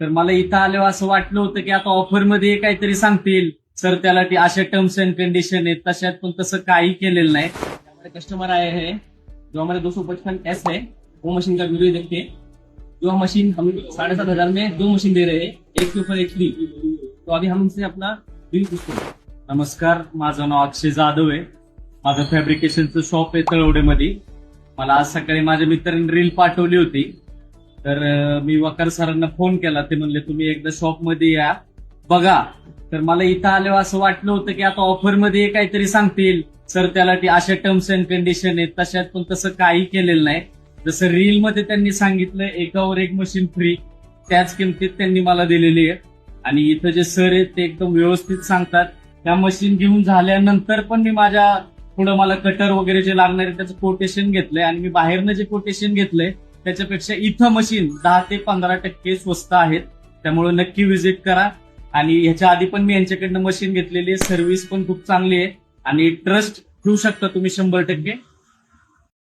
तर मला इथं आल्यावर असं वाटलं होतं की आता ऑफरमध्ये काहीतरी सांगतील सर, त्याला ती अशा टर्म्स अँड कंडिशन आहेत तशात, पण तसं काही केलेलं नाही. हमारे कस्टमर आए हैं जो हमारे 255S है, वो मशीन का वीडियो देखते हैं. जो मशीन हम 7,500 में 2 मशीन दे रहे हैं, एक के ऊपर एक फ्री. तो अभी हम इनसे अपना बिल पूछते हैं. नमस्कार, माझं नाव अक्षय जाधव आहे. माझं फॅब्रिकेशनचं शॉप आहे तळवडेमध्ये. मला आज सकाळी माझ्या मित्रांनी रील पाठवली होती, तर मी वकार सरांना फोन केला. ते म्हणले तुम्ही एकदा शॉपमध्ये या बघा. तर मला इथं आल्यावर असं वाटलं होतं की आता ऑफरमध्ये काहीतरी सांगतील सर, त्याला ती अशा टर्म्स अँड कंडिशन आहेत तशात, पण तसं काही केलेलं नाही. जसं रील मध्ये त्यांनी सांगितलं एकावर एक मशीन फ्री, त्याच किमतीत त्यांनी मला दिलेली आहे. आणि इथं जे सर आहेत ते एकदम व्यवस्थित सांगतात. त्या मशीन घेऊन झाल्यानंतर पण मी माझ्या पुढं मला कटर वगैरे जे लागणार आहे त्याचं कोटेशन घेतलंय, आणि मी बाहेरनं जे कोटेशन घेतलंय त्याच्यापेक्षा इथं मशीन 10 ते 15% स्वस्त आहेत. त्यामुळे नक्की व्हिजिट करा. आणि ह्याच्या आधी पण मी यांच्याकडनं मशीन घेतलेली आहे. सर्व्हिस पण खूप चांगली आहे आणि ट्रस्ट ठेवू शकता तुम्ही 100%.